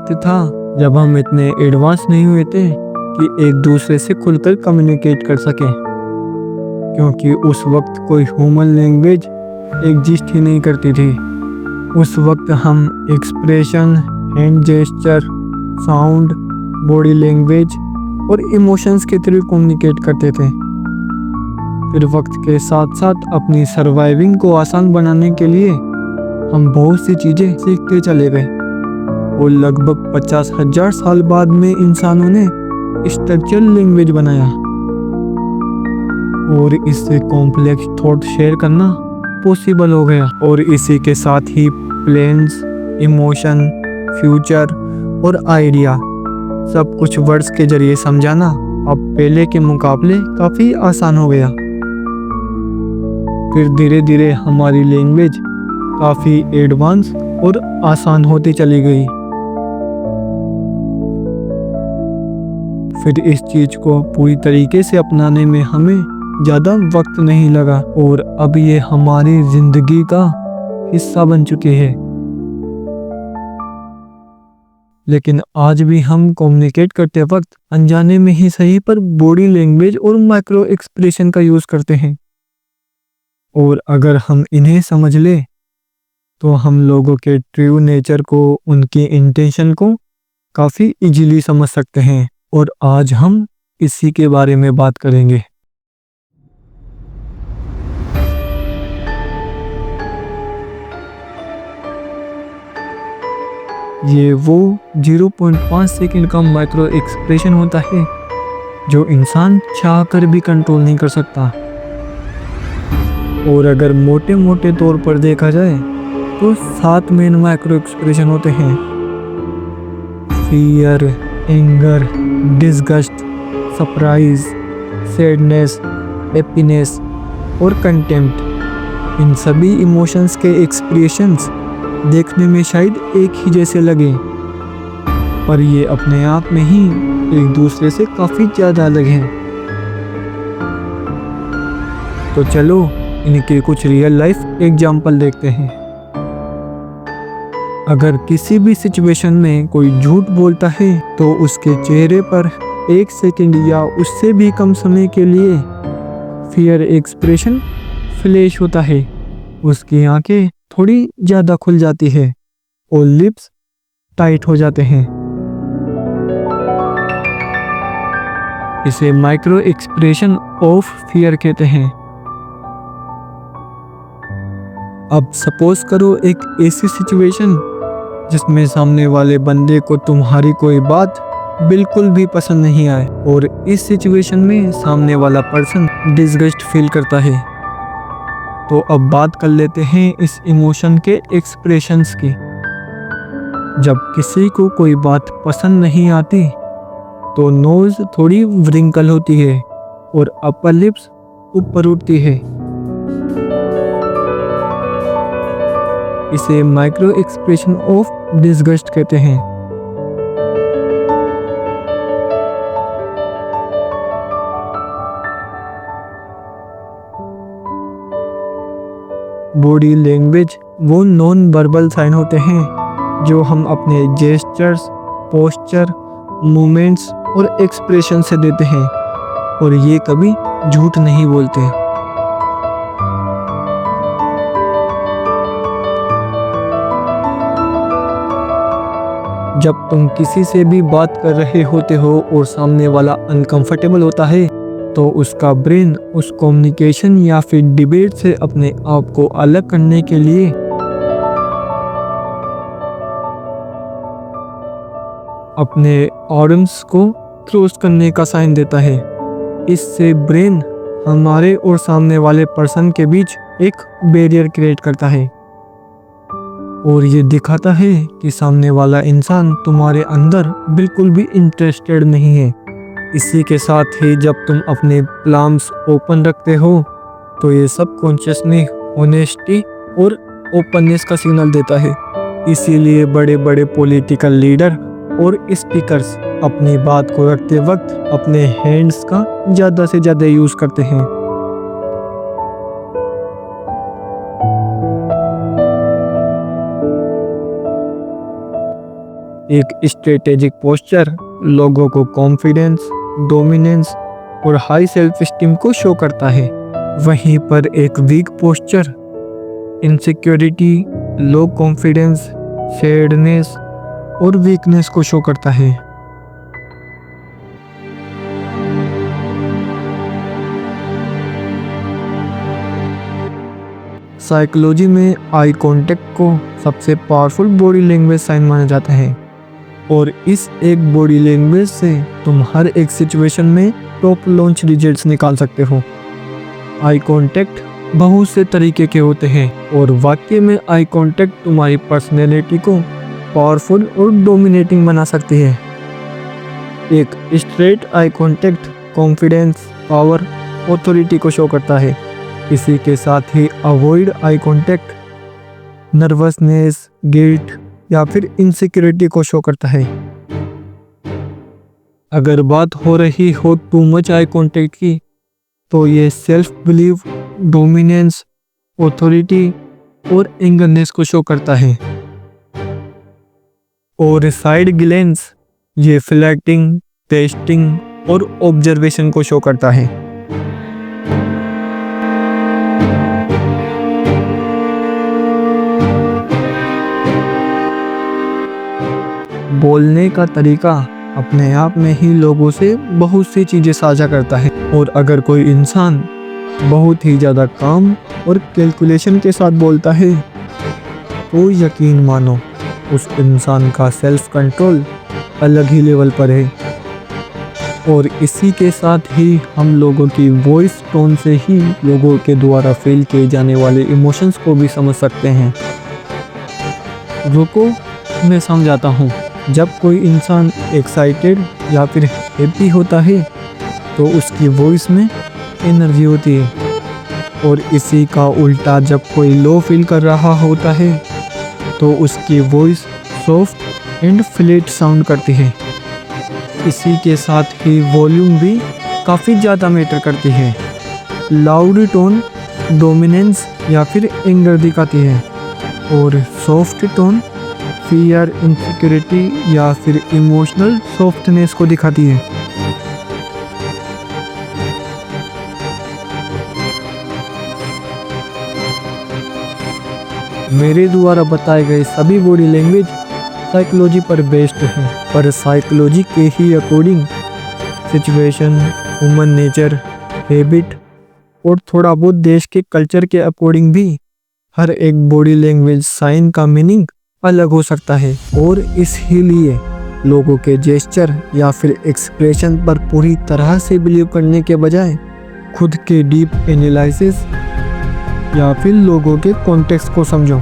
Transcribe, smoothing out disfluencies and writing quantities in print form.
वक्त था जब हम इतने एडवांस नहीं हुए थे कि एक दूसरे से खुलकर कम्युनिकेट कर सकें, क्योंकि उस वक्त कोई ह्यूमन लैंग्वेज एग्जिस्ट ही नहीं करती थी। उस वक्त हम expression, hand gesture, sound, body language और इमोशंस के थ्रू कम्युनिकेट करते थे। फिर वक्त के साथ साथ अपनी सर्वाइविंग को आसान बनाने के लिए हम बहुत सी चीज़ें सीखते चले गए और लगभग 50,000 साल बाद में इंसानों ने स्ट्रक्चरल लैंग्वेज बनाया और इससे कॉम्प्लेक्स थॉट शेयर करना पॉसिबल हो गया। और इसी के साथ ही प्लान्स, इमोशन, फ्यूचर और आइडिया सब कुछ वर्ड्स के जरिए समझाना अब पहले के मुकाबले काफ़ी आसान हो गया। फिर धीरे धीरे हमारी लैंग्वेज काफ़ी एडवांस और आसान होती चली गई। फिर इस चीज़ को पूरी तरीके से अपनाने में हमें ज़्यादा वक्त नहीं लगा और अब ये हमारी ज़िंदगी का हिस्सा बन चुके हैं। लेकिन आज भी हम कम्युनिकेट करते वक्त अनजाने में ही सही पर बॉडी लैंग्वेज और माइक्रो एक्सप्रेशन का यूज़ करते हैं, और अगर हम इन्हें समझ ले तो हम लोगों के ट्रू नेचर को, उनकी इंटेंशन को काफ़ी इजीली समझ सकते हैं। और आज हम इसी के बारे में बात करेंगे। ये वो 0.5 सेकंड का माइक्रो एक्सप्रेशन होता है जो इंसान चाह कर भी कंट्रोल नहीं कर सकता। और अगर मोटे मोटे तौर पर देखा जाए तो 7 मेन माइक्रो एक्सप्रेशन होते हैं: fear, anger, disgust, surprise, sadness, happiness और कंटेम्प्ट। इन सभी इमोशंस के एक्सप्रेशंस देखने में शायद एक ही जैसे लगे, पर ये अपने आप में ही एक दूसरे से काफ़ी ज़्यादा अलग हैं। तो चलो इनके कुछ रियल लाइफ एग्जाम्पल देखते हैं। अगर किसी भी सिचुएशन में कोई झूठ बोलता है तो उसके चेहरे पर 1 सेकंड या उससे भी कम समय के लिए फियर एक्सप्रेशन फ्लैश होता है। उसकी आंखें थोड़ी ज़्यादा खुल जाती है और लिप्स टाइट हो जाते हैं। इसे माइक्रो एक्सप्रेशन ऑफ फियर कहते हैं। अब सपोज करो एक ऐसी सिचुएशन जिसमें सामने वाले बंदे को तुम्हारी कोई बात बिल्कुल भी पसंद नहीं आए और इस सिचुएशन में सामने वाला पर्सन डिसगस्ट फील करता है। तो अब बात कर लेते हैं इस इमोशन के एक्सप्रेशंस की। जब किसी को कोई बात पसंद नहीं आती तो नोज थोड़ी व्रिंकल होती है और अपर लिप्स ऊपर उठती है। इसे माइक्रो एक्सप्रेशन ऑफ डिसगस्ट कहते हैं। बॉडी लैंग्वेज वो नॉन वर्बल साइन होते हैं जो हम अपने जेस्चर्स, पोस्चर, मूवमेंट्स और एक्सप्रेशन से देते हैं, और ये कभी झूठ नहीं बोलते। जब तुम किसी से भी बात कर रहे होते हो और सामने वाला अनकंफर्टेबल होता है तो उसका ब्रेन उस कम्युनिकेशन या फिर डिबेट से अपने आप को अलग करने के लिए अपने आर्म्स को क्रॉस करने का साइन देता है। इससे ब्रेन हमारे और सामने वाले पर्सन के बीच एक बैरियर क्रिएट करता है और ये दिखाता है कि सामने वाला इंसान तुम्हारे अंदर बिल्कुल भी इंटरेस्टेड नहीं है। इसी के साथ ही जब तुम अपने प्लाम्स ओपन रखते हो तो ये सबकॉन्शियसली ऑनेस्टी और ओपननेस का सिग्नल देता है। इसीलिए बड़े बड़े पॉलिटिकल लीडर और स्पीकर्स अपनी बात को रखते वक्त अपने हैंड्स का ज़्यादा से ज़्यादा यूज़ करते हैं। एक स्ट्रेटेजिक पोस्चर लोगों को कॉन्फिडेंस, डोमिनेंस और हाई सेल्फ एस्टीम को शो करता है। वहीं पर एक weak posture insecurity, low confidence, sadness और वीकनेस को शो करता है। साइकोलॉजी में आई कांटेक्ट को सबसे पावरफुल बॉडी लैंग्वेज साइन माना जाता है और इस एक बॉडी लैंग्वेज से तुम हर एक सिचुएशन में टॉप लॉन्च रिजल्ट्स निकाल सकते हो। आई कांटेक्ट बहुत से तरीके के होते हैं और वाकई में आई कांटेक्ट तुम्हारी पर्सनैलिटी को पावरफुल और डोमिनेटिंग बना सकती है। एक straight eye contact confidence, power, authority को शो करता है। इसी के साथ ही avoid eye contact nervousness, guilt या फिर इनसिक्योरिटी को शो करता है। अगर बात हो रही हो टू मच आई कांटेक्ट की, तो ये सेल्फ बिलीव, डोमिनेंस, ऑथोरिटी और एंगरनेस को शो करता है। और साइड ग्लेंस ये फ्लैटिंग, टेस्टिंग और ऑब्जर्वेशन को शो करता है। बोलने का तरीका अपने आप में ही लोगों से बहुत सी चीज़ें साझा करता है और अगर कोई इंसान बहुत ही ज़्यादा काम और कैलकुलेशन के साथ बोलता है तो यकीन मानो उस इंसान का सेल्फ कंट्रोल अलग ही लेवल पर है। और इसी के साथ ही हम लोगों की वॉइस टोन से ही लोगों के द्वारा फील किए जाने वाले इमोशंस को भी समझ सकते हैं। रुको, मैं समझाता हूँ। जब कोई इंसान एक्साइटेड या फिर हैप्पी होता है तो उसकी वॉइस में एनर्जी होती है और इसी का उल्टा जब कोई लो फील कर रहा होता है तो उसकी voice soft and flat sound करती है। इसी के साथ ही वॉल्यूम भी काफ़ी ज़्यादा मैटर करती है। लाउड टोन डोमिनेंस या फिर एंगर दिखाती है और सॉफ्ट टोन फियर, इनसिक्योरिटी या फिर इमोशनल सॉफ्टनेस को दिखाती है। मेरे द्वारा बताए गए सभी बॉडी लैंग्वेज साइकोलॉजी पर बेस्ड हैं, पर साइकोलॉजी के ही according situation, human nature, habit और थोड़ा बहुत देश के कल्चर के अकॉर्डिंग भी हर एक बॉडी लैंग्वेज साइन का मीनिंग अलग हो सकता है। और इसीलिए लोगों के जेस्चर या फिर एक्सप्रेशन पर पूरी तरह से बिलीव करने के बजाय खुद के डीप एनालिसिस या फिर लोगों के कॉन्टेक्स्ट को समझो।